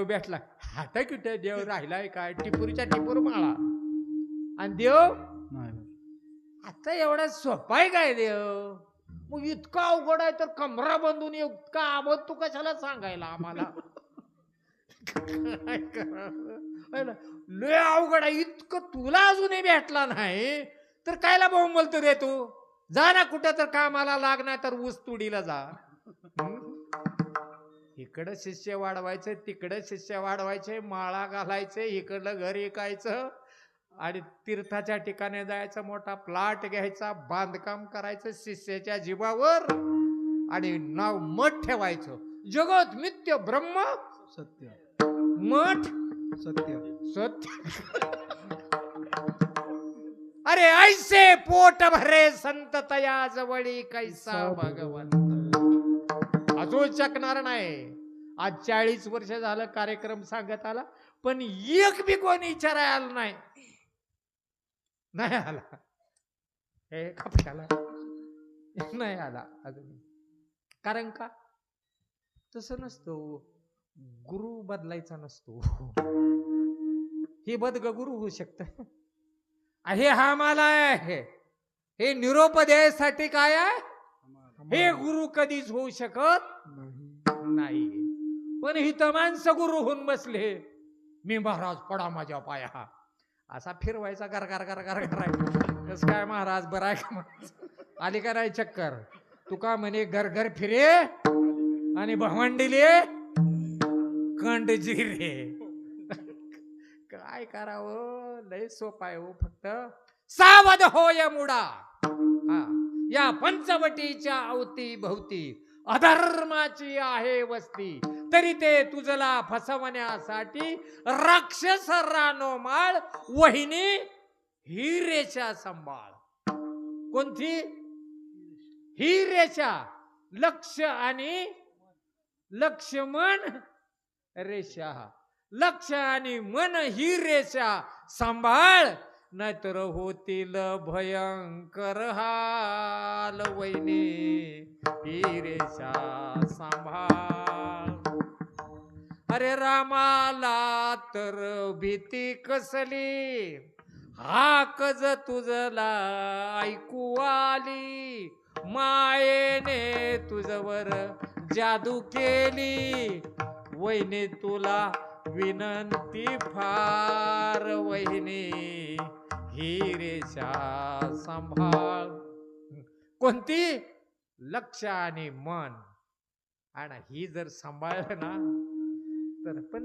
भेटला आता कुठे देव राहिलाय काय टिपूरच्या टिपूर माळा आणि देव आता एवढा सोपा आहे काय देव मग इतका अवघड आहे तर कमरा बांधून इतका आबद तू कशाला सांगायला आम्हाला काय करावं लय अवघड आहे इतकं तुला अजूनही भेटला नाही तर कायला भाऊ बोलतो रे तू जा ना कुठं तर कामाला लाग नाही तर ऊस तुडीला जा इकडं शिष्य वाढवायचे तिकडं शिष्य वाढवायचे माळा घालायचे इकडलं घर ऐकायचं आणि तीर्थाच्या ठिकाणी जायचं मोठा प्लॉट घ्यायचा बांधकाम करायचं शिष्याच्या जीवावर आणि नाव मठ ठेवायचं जगत मिथ्य ब्रह्म सत्य मठ सत्य सत्य अरे ऐसे पोट भरे संत तया जवळी कैसा भगवंत अजून चकणार नाही आज 40 वर्ष झालं कार्यक्रम सांगत आला पण एक बी कोणी विचारायला आला नाही आला हे कपड्याला नाही आला अजून कारण का तसं नसतो गुरु बदलायचा नसतो हे बदग गुरु होऊ शकत हे हा मला आहे हे निरोप द्यायसाठी काय आहे हे गुरु कधीच होऊ शकत नाही पण ही तर माणसं गुरु होऊन बसले मी महाराज पडा माझ्या पाया असा फिरवायचा गरगार गरगार करायचा कस काय महाराज बरं आहे का आली का नाही चक्कर तुका म्हणे घर घर फिरे आणि भवंडीले कंडजिरे काय करावं लय सोपं आहे हो फक्त सावध होय मुडा या पंचवटीच्या अवती भोवती अधर्माची आहे वस्ती तरी ते तुझला फसवण्यासाठी राक्षस रानोमाळ वहिनी हिरेच्या संभाळ कोणती हिरेच्या लक्ष आणि लक्ष्मण रेषा लक्ष आणि मन ही रेषा सांभाळ नाहीतर होतील भयंकर हाल वैने ही रेषा सांभाळ अरे रामाला तर भीती कसली हाकज तुझला ऐकू आली मायेने तुझवर जादू केली वैने तुला विनंती फार वहिनी ही रेषा सांभाळ कोणती लक्ष आणि मन आणि ही जर सांभाळलं ना तर पण